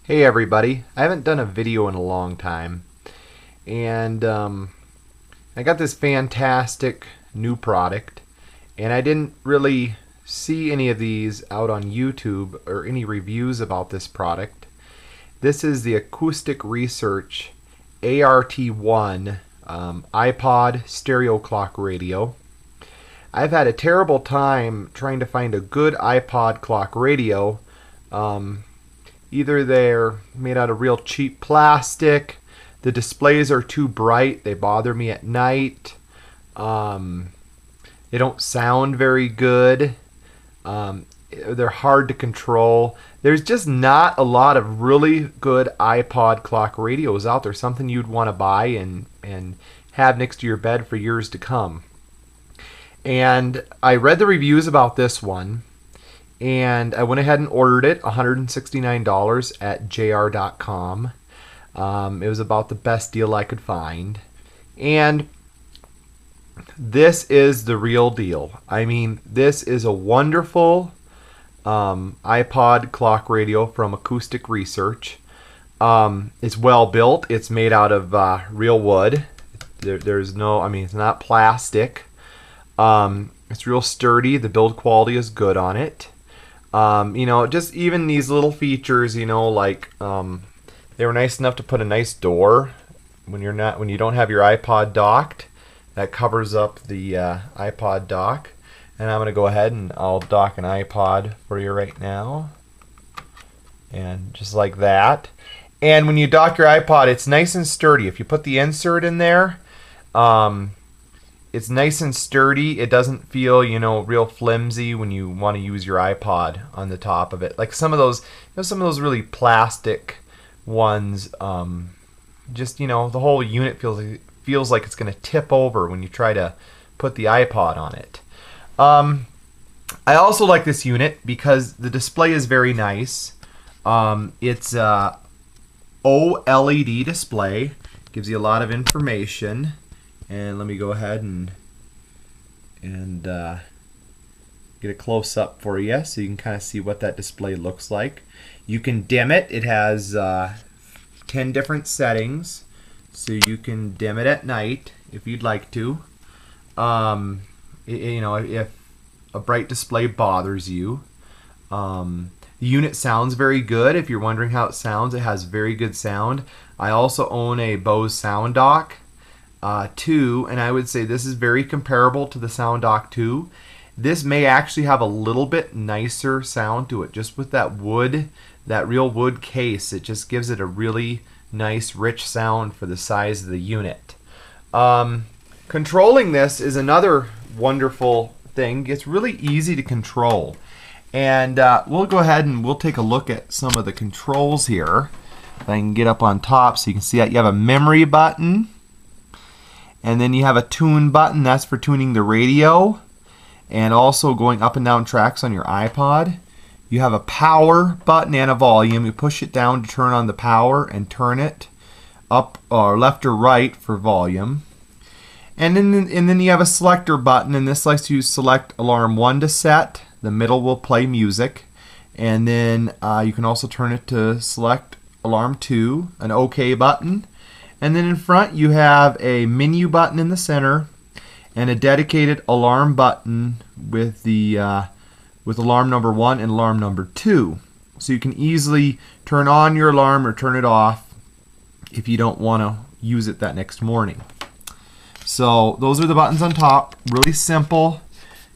Hey everybody, I haven't done a video in a long time, and I got this fantastic new product, and I didn't really see any of these out on YouTube or any reviews about this product. This is the Acoustic Research ART1 iPod stereo clock radio. I've had a terrible time trying to find a good iPod clock radio. Either they're made out of real cheap plastic, the displays are too bright, they bother me at night, they don't sound very good, they're hard to control. There's just not a lot of really good iPod clock radios out there, something you'd want to buy and have next to your bed for years to come. And I read the reviews about this one, and I went ahead and ordered it, $169 at jr.com. It was about the best deal I could find. And this is the real deal. I mean, this is a wonderful iPod clock radio from Acoustic Research. It's well built. It's made out of real wood. There's no, I mean, it's not plastic. It's real sturdy. The build quality is good on it. You know, just even these little features, you know, like they were nice enough to put a nice door when you don't have your iPod docked. That covers up the iPod dock. And I'm gonna go ahead and I'll dock an iPod for you right now, and just like that. And when you dock your iPod, it's nice and sturdy. If you put the insert in there, it's nice and sturdy. It doesn't feel, you know, real flimsy when you want to use your iPod on the top of it. Like some of those, you know, some of those really plastic ones, just, you know, the whole unit feels like it's going to tip over when you try to put the iPod on it. I also like this unit because the display is very nice. It's a OLED display. Gives you a lot of information. And let me go ahead and get a close-up for you so you can kind of see what that display looks like. You can dim it. It has 10 different settings, so you can dim it at night if you'd like to. You know, if a bright display bothers you. The unit sounds very good. If you're wondering how it sounds, it has very good sound. I also own a Bose Sound Dock 2, and I would say this is very comparable to the Sound Dock 2. This may actually have a little bit nicer sound to it, just with that wood, that real wood case. It just gives it a really nice, rich sound for the size of the unit. Controlling this is another wonderful thing. It's really easy to control, and we'll go ahead and we'll take a look at some of the controls here. If I can get up on top so you can see that you have a memory button. And then you have a tune button, that's for tuning the radio, and also going up and down tracks on your iPod. You have a power button and a volume. You push it down to turn on the power and turn it up or left or right for volume. And then you have a selector button, and this lets you select alarm 1 to set. The middle will play music. And then you can also turn it to select alarm 2, an OK button. And then in front you have a menu button in the center and a dedicated alarm button with the with alarm number 1 and alarm number 2. So you can easily turn on your alarm or turn it off if you don't want to use it that next morning. So those are the buttons on top. Really simple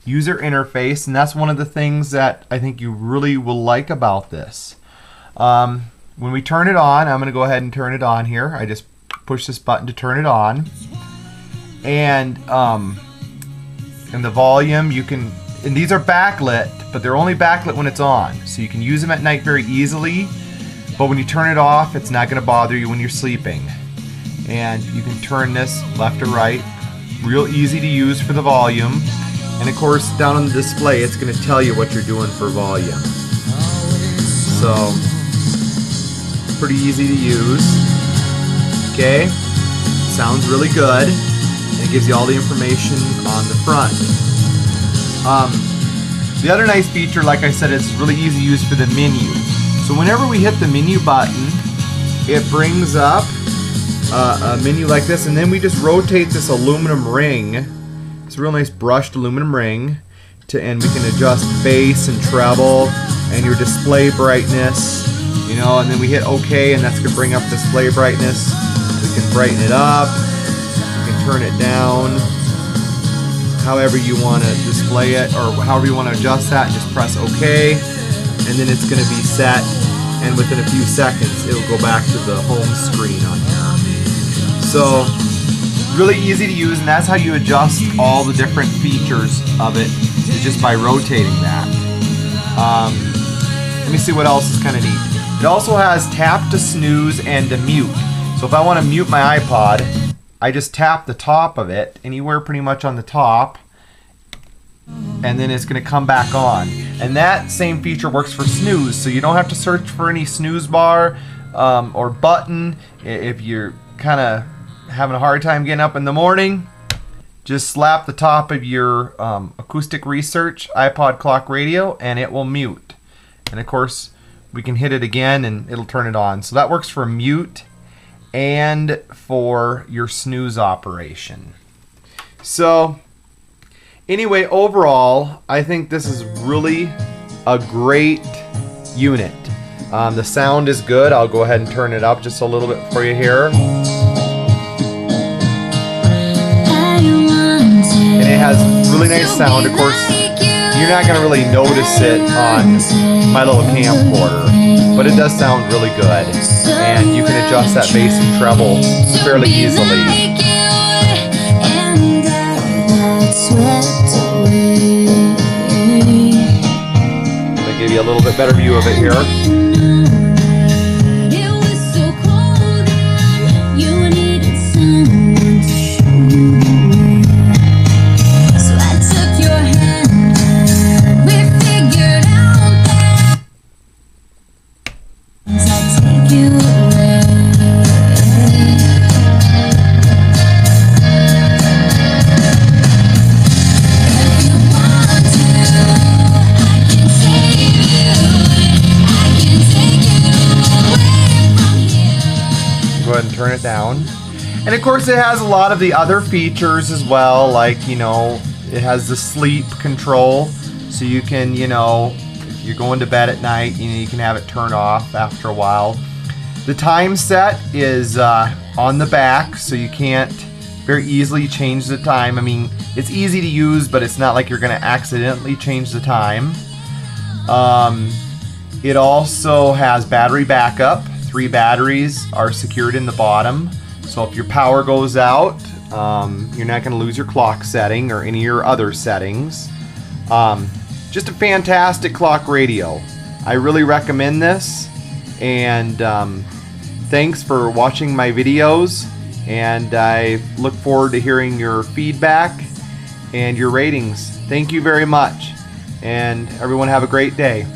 user interface, and that's one of the things that I think you really will like about this. When we turn it on, I'm going to go ahead and turn it on here. I just push this button to turn it on, and the volume, you can, and these are backlit, but they're only backlit when it's on, so you can use them at night very easily, but when you turn it off, it's not going to bother you when you're sleeping. And you can turn this left or right, real easy to use for the volume, and of course down on the display it's going to tell you what you're doing for volume. So pretty easy to use. Okay, sounds really good, and it gives you all the information on the front. The other nice feature, like I said, it's really easy to use for the menu. So whenever we hit the menu button, it brings up a menu like this, and then we just rotate this aluminum ring. It's a real nice brushed aluminum ring, and we can adjust bass and treble and your display brightness, you know, and then we hit OK, and that's going to bring up display brightness. We can brighten it up, we can turn it down, however you want to display it, or however you want to adjust that, and just press OK, and then it's going to be set, and within a few seconds it'll go back to the home screen on here. So really easy to use, and that's how you adjust all the different features of it, is just by rotating that. Let me see what else is kind of neat. It also has tap to snooze and to mute. So if I want to mute my iPod, I just tap the top of it, anywhere pretty much on the top, and then it's going to come back on. And that same feature works for snooze, so you don't have to search for any snooze bar or button. If you're kind of having a hard time getting up in the morning, just slap the top of your Acoustic Research iPod clock radio and it will mute. And of course we can hit it again and it'll turn it on. So that works for mute and for your snooze operation. So anyway, overall, I think this is really a great unit. The sound is good. I'll go ahead and turn it up just a little bit for you here. And it has really nice sound. Of course, you're not going to really notice it on my little camcorder, but it does sound really good. And you can adjust that bass and treble fairly easily. I'm going to give you a little bit better view of it here. Go ahead and turn it down. And of course it has a lot of the other features as well, like, you know, it has the sleep control, so you can, you know, if you're going to bed at night, you know, you can have it turn off after a while. The time set is on the back, so you can't very easily change the time. I mean, it's easy to use, but it's not like you're going to accidentally change the time. It also has battery backup. 3 batteries are secured in the bottom, so if your power goes out, you're not going to lose your clock setting or any of your other settings. Just a fantastic clock radio. I really recommend this, and thanks for watching my videos, and I look forward to hearing your feedback and your ratings. Thank you very much, and everyone have a great day.